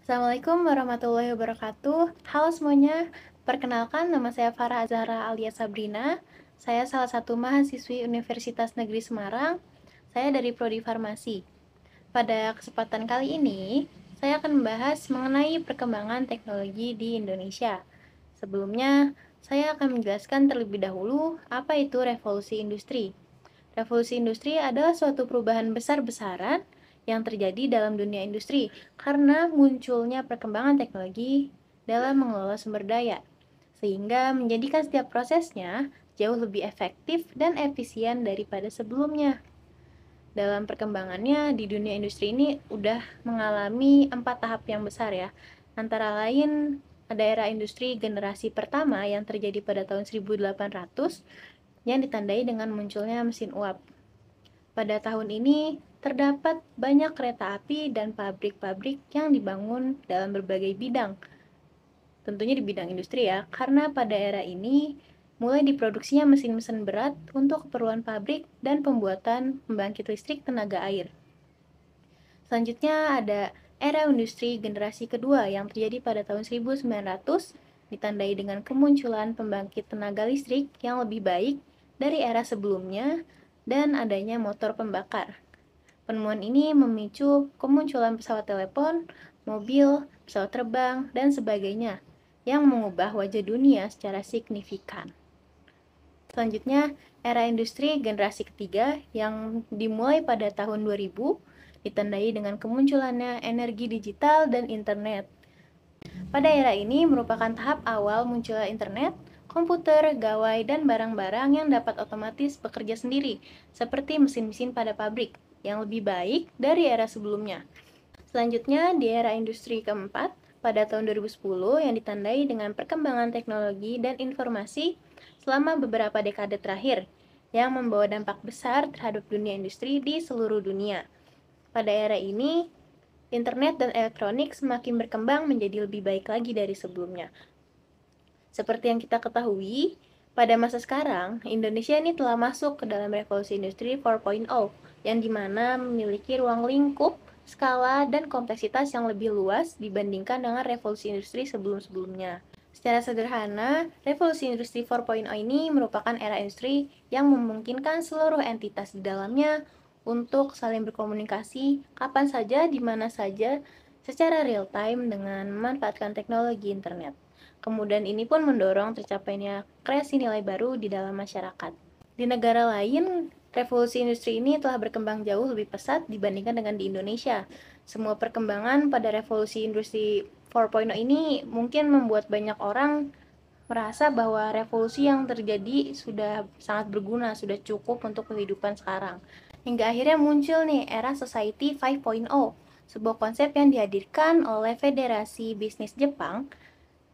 Assalamualaikum warahmatullahi wabarakatuh. Halo semuanya, perkenalkan nama saya Farah Azhara alias Sabrina. Saya salah satu mahasiswi Universitas Negeri Semarang. Saya dari Prodi Farmasi. Pada kesempatan kali ini, saya akan membahas mengenai perkembangan teknologi di Indonesia. Sebelumnya, saya akan menjelaskan terlebih dahulu apa itu revolusi industri. Revolusi industri adalah suatu perubahan besar-besaran yang terjadi dalam dunia industri karena munculnya perkembangan teknologi dalam mengelola sumber daya, sehingga menjadikan setiap prosesnya jauh lebih efektif dan efisien daripada sebelumnya. Dalam perkembangannya di dunia industri ini udah mengalami 4 tahap yang besar ya. Antara lain ada era industri generasi pertama yang terjadi pada tahun 1800 yang ditandai dengan munculnya mesin uap. Pada tahun ini, terdapat banyak kereta api dan pabrik-pabrik yang dibangun dalam berbagai bidang. Tentunya di bidang industri ya, karena pada era ini mulai diproduksinya mesin-mesin berat untuk keperluan pabrik dan pembuatan pembangkit listrik tenaga air. Selanjutnya ada era industri generasi kedua yang terjadi pada tahun 1900, ditandai dengan kemunculan pembangkit tenaga listrik yang lebih baik dari era sebelumnya dan adanya motor pembakar. Penemuan ini memicu kemunculan pesawat telepon, mobil, pesawat terbang, dan sebagainya yang mengubah wajah dunia secara signifikan. Selanjutnya, era industri generasi ketiga yang dimulai pada tahun 2000 ditandai dengan kemunculannya energi digital dan internet. Pada era ini merupakan tahap awal munculnya internet, komputer, gawai, dan barang-barang yang dapat otomatis bekerja sendiri, seperti mesin-mesin pada pabrik, yang lebih baik dari era sebelumnya. Selanjutnya, di era industri keempat, pada tahun 2010 yang ditandai dengan perkembangan teknologi dan informasi selama beberapa dekade terakhir, yang membawa dampak besar terhadap dunia industri di seluruh dunia. Pada era ini, internet dan elektronik semakin berkembang menjadi lebih baik lagi dari sebelumnya. Seperti yang kita ketahui, pada masa sekarang, Indonesia ini telah masuk ke dalam revolusi industri 4.0, yang dimana memiliki ruang lingkup, skala, dan kompleksitas yang lebih luas dibandingkan dengan revolusi industri sebelum-sebelumnya. Secara sederhana, revolusi industri 4.0 ini merupakan era industri yang memungkinkan seluruh entitas di dalamnya untuk saling berkomunikasi kapan saja, di mana saja, secara real time dengan memanfaatkan teknologi internet. Kemudian ini pun mendorong tercapainya kreasi nilai baru di dalam masyarakat. Di negara lain, revolusi industri ini telah berkembang jauh lebih pesat dibandingkan dengan di Indonesia. Semua perkembangan pada revolusi industri 4.0 ini mungkin membuat banyak orang merasa bahwa revolusi yang terjadi sudah sangat berguna, sudah cukup untuk kehidupan sekarang. Hingga akhirnya muncul nih era Society 5.0, sebuah konsep yang dihadirkan oleh Federasi Bisnis Jepang,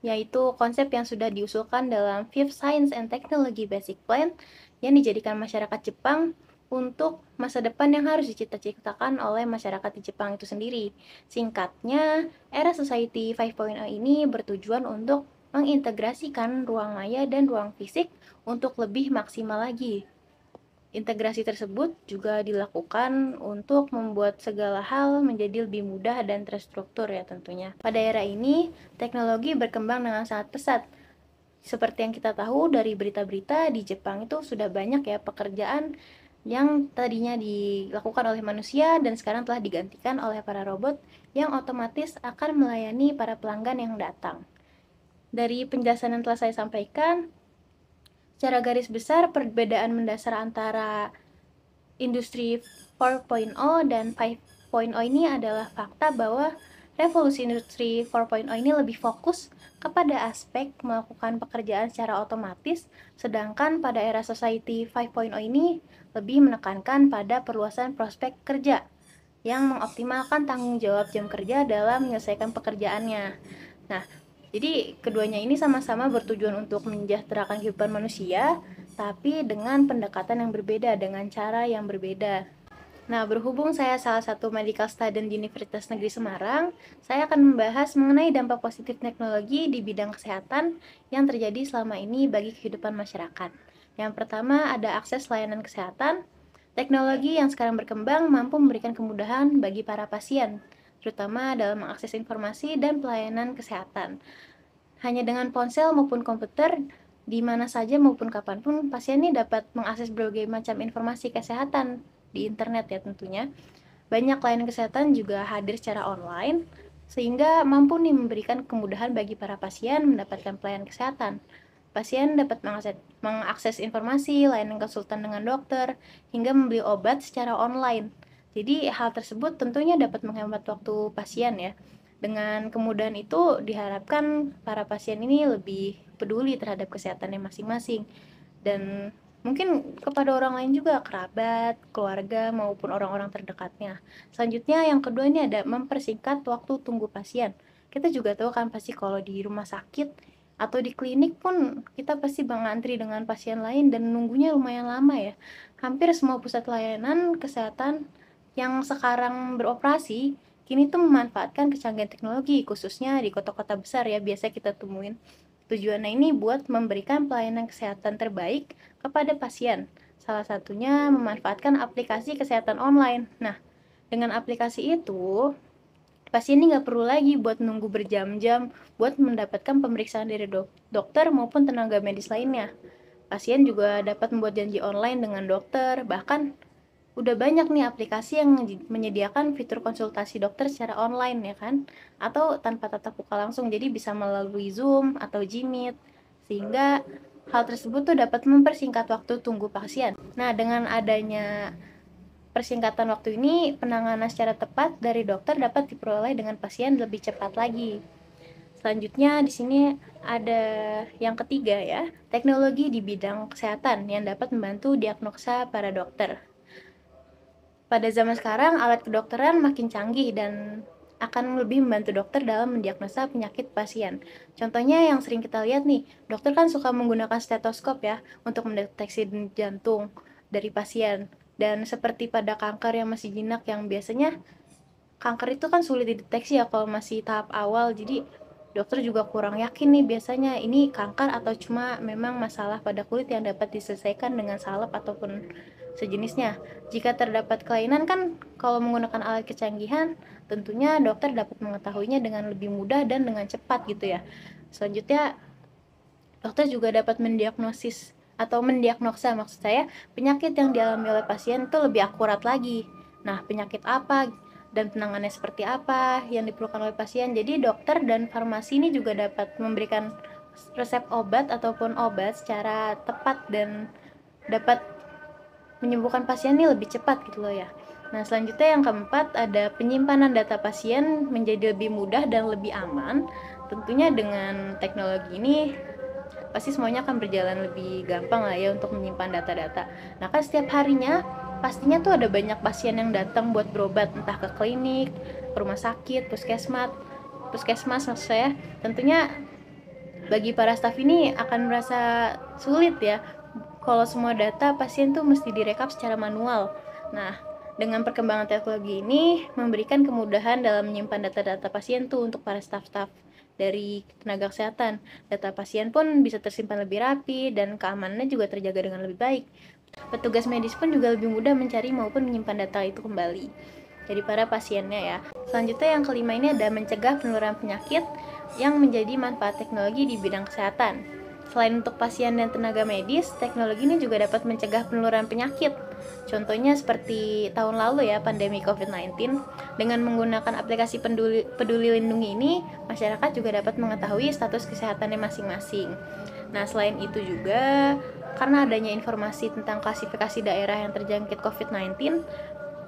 yaitu konsep yang sudah diusulkan dalam Fifth Science and Technology Basic Plan yang dijadikan masyarakat Jepang untuk masa depan yang harus dicipta-ciptakan oleh masyarakat di Jepang itu sendiri. Singkatnya, era Society 5.0 ini bertujuan untuk mengintegrasikan ruang maya dan ruang fisik untuk lebih maksimal lagi. Integrasi tersebut juga dilakukan untuk membuat segala hal menjadi lebih mudah dan terstruktur ya tentunya. Pada era ini, teknologi berkembang dengan sangat pesat. Seperti yang kita tahu dari berita-berita, di Jepang itu sudah banyak ya pekerjaan yang tadinya dilakukan oleh manusia dan sekarang telah digantikan oleh para robot yang otomatis akan melayani para pelanggan yang datang. Dari penjelasan yang telah saya sampaikan, secara garis besar perbedaan mendasar antara industri 4.0 dan 5.0 ini adalah fakta bahwa revolusi industri 4.0 ini lebih fokus kepada aspek melakukan pekerjaan secara otomatis, sedangkan pada era society 5.0 ini lebih menekankan pada perluasan prospek kerja yang mengoptimalkan tanggung jawab jam kerja dalam menyelesaikan pekerjaannya. Nah, jadi keduanya ini sama-sama bertujuan untuk mensejahterakan kehidupan manusia, tapi dengan pendekatan yang berbeda, dengan cara yang berbeda. Nah, berhubung saya salah satu medical student di Universitas Negeri Semarang, saya akan membahas mengenai dampak positif teknologi di bidang kesehatan yang terjadi selama ini bagi kehidupan masyarakat. Yang pertama ada akses layanan kesehatan. Teknologi yang sekarang berkembang mampu memberikan kemudahan bagi para pasien. terutama dalam mengakses informasi dan pelayanan kesehatan. Hanya dengan ponsel maupun komputer, di mana saja maupun kapanpun, pasien ini dapat mengakses berbagai macam informasi kesehatan di internet ya tentunya. Banyak layanan kesehatan juga hadir secara online, sehingga mampu nih memberikan kemudahan bagi para pasien mendapatkan pelayanan kesehatan. Pasien dapat mengakses informasi, layanan konsultan dengan dokter, hingga membeli obat secara online. Jadi hal tersebut tentunya dapat menghemat waktu pasien ya. Dengan kemudahan itu diharapkan para pasien ini lebih peduli terhadap kesehatannya masing-masing dan mungkin kepada orang lain juga, kerabat, keluarga maupun orang-orang terdekatnya. Selanjutnya yang kedua ini ada mempersingkat waktu tunggu pasien. Kita juga tahu kan pasti kalau di rumah sakit atau di klinik pun kita pasti mengantri dengan pasien lain dan nunggunya lumayan lama ya. Hampir semua pusat layanan kesehatan yang sekarang beroperasi kini tuh memanfaatkan kecanggihan teknologi, khususnya di kota-kota besar ya biasa kita temuin. Tujuannya ini buat memberikan pelayanan kesehatan terbaik kepada pasien. Salah satunya memanfaatkan aplikasi kesehatan online. Nah, dengan aplikasi itu, pasien ini nggak perlu lagi buat nunggu berjam-jam buat mendapatkan pemeriksaan dari dokter maupun tenaga medis lainnya. Pasien juga dapat membuat janji online dengan dokter, bahkan udah banyak nih aplikasi yang menyediakan fitur konsultasi dokter secara online ya kan, atau tanpa tatap muka langsung, jadi bisa melalui Zoom atau Gmeet, sehingga hal tersebut tuh dapat mempersingkat waktu tunggu pasien. Nah, dengan adanya persingkatan waktu ini, penanganan secara tepat dari dokter dapat diperoleh dengan pasien lebih cepat lagi. Selanjutnya di sini ada yang ketiga ya, teknologi di bidang kesehatan yang dapat membantu diagnosa para dokter. Pada zaman sekarang, alat kedokteran makin canggih dan akan lebih membantu dokter dalam mendiagnosa penyakit pasien. Contohnya yang sering kita lihat nih, dokter kan suka menggunakan stetoskop ya untuk mendeteksi jantung dari pasien. Dan seperti pada kanker yang masih jinak yang biasanya kanker itu kan sulit dideteksi ya kalau masih tahap awal. Jadi dokter juga kurang yakin nih biasanya ini kanker atau cuma memang masalah pada kulit yang dapat diselesaikan dengan salep ataupun sejenisnya. Jika terdapat kelainan kan kalau menggunakan alat kecanggihan, tentunya dokter dapat mengetahuinya dengan lebih mudah dan dengan cepat gitu ya. Selanjutnya, dokter juga dapat mendiagnosis atau mendiagnosa maksud saya penyakit yang dialami oleh pasien itu lebih akurat lagi. Nah, penyakit apa dan penanganannya seperti apa yang diperlukan oleh pasien. Jadi dokter dan farmasi ini juga dapat memberikan resep obat ataupun obat secara tepat dan dapat menyembuhkan pasien ini lebih cepat gitu loh ya. Nah, selanjutnya yang keempat ada penyimpanan data pasien menjadi lebih mudah dan lebih aman. Tentunya dengan teknologi ini pasti semuanya akan berjalan lebih gampang lah ya untuk menyimpan data-data. Nah, kan setiap harinya pastinya tuh ada banyak pasien yang datang buat berobat entah ke klinik, ke rumah sakit, puskesmas maksud saya. Tentunya bagi para staf ini akan merasa sulit ya kalau semua data pasien tuh mesti direkap secara manual. Nah, dengan perkembangan teknologi ini memberikan kemudahan dalam menyimpan data-data pasien tuh untuk para staf-staf dari tenaga kesehatan. Data pasien pun bisa tersimpan lebih rapi dan keamanannya juga terjaga dengan lebih baik. Petugas medis pun juga lebih mudah mencari maupun menyimpan data itu kembali dari para pasiennya ya. Selanjutnya yang kelima ini ada mencegah penularan penyakit yang menjadi manfaat teknologi di bidang kesehatan. Selain untuk pasien dan tenaga medis, teknologi ini juga dapat mencegah penularan penyakit. Contohnya seperti tahun lalu ya, pandemi COVID-19. Dengan menggunakan aplikasi peduli lindungi ini, masyarakat juga dapat mengetahui status kesehatannya masing-masing. Nah, selain itu juga, karena adanya informasi tentang klasifikasi daerah yang terjangkit COVID-19,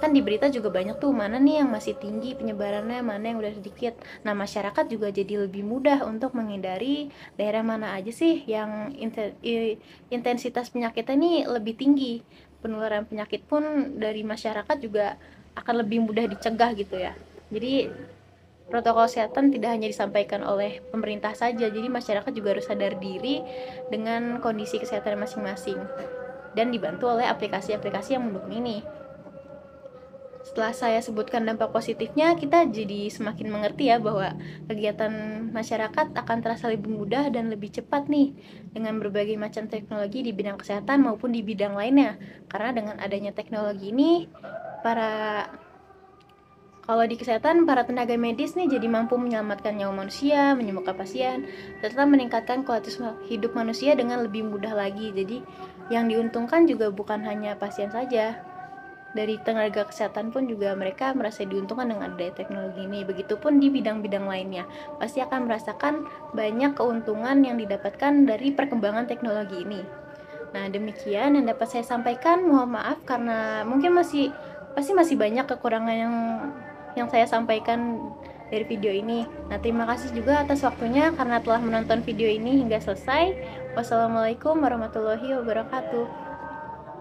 kan di berita juga banyak tuh mana nih yang masih tinggi penyebarannya, mana yang udah sedikit. Nah, masyarakat juga jadi lebih mudah untuk menghindari daerah mana aja sih yang intensitas penyakitnya ini lebih tinggi. Penularan penyakit pun dari masyarakat juga akan lebih mudah dicegah gitu ya. Jadi protokol kesehatan tidak hanya disampaikan oleh pemerintah saja, jadi masyarakat juga harus sadar diri dengan kondisi kesehatan masing-masing dan dibantu oleh aplikasi-aplikasi yang mendukung ini. Setelah saya sebutkan dampak positifnya, kita jadi semakin mengerti ya bahwa kegiatan masyarakat akan terasa lebih mudah dan lebih cepat nih dengan berbagai macam teknologi di bidang kesehatan maupun di bidang lainnya. Karena dengan adanya teknologi ini, para Kalau di kesehatan, para tenaga medis nih jadi mampu menyelamatkan nyawa manusia, menyembuhkan pasien, serta meningkatkan kualitas hidup manusia dengan lebih mudah lagi. Jadi yang diuntungkan juga bukan hanya pasien saja. Dari tenaga kesehatan pun juga mereka merasa diuntungkan dengan adanya teknologi ini. Begitupun di bidang-bidang lainnya. Pasti akan merasakan banyak keuntungan yang didapatkan dari perkembangan teknologi ini. Nah, demikian yang dapat saya sampaikan. Mohon maaf karena mungkin pasti masih banyak kekurangan yang saya sampaikan dari video ini. Nah, terima kasih juga atas waktunya karena telah menonton video ini hingga selesai. Wassalamualaikum warahmatullahi wabarakatuh.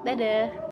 Dadah.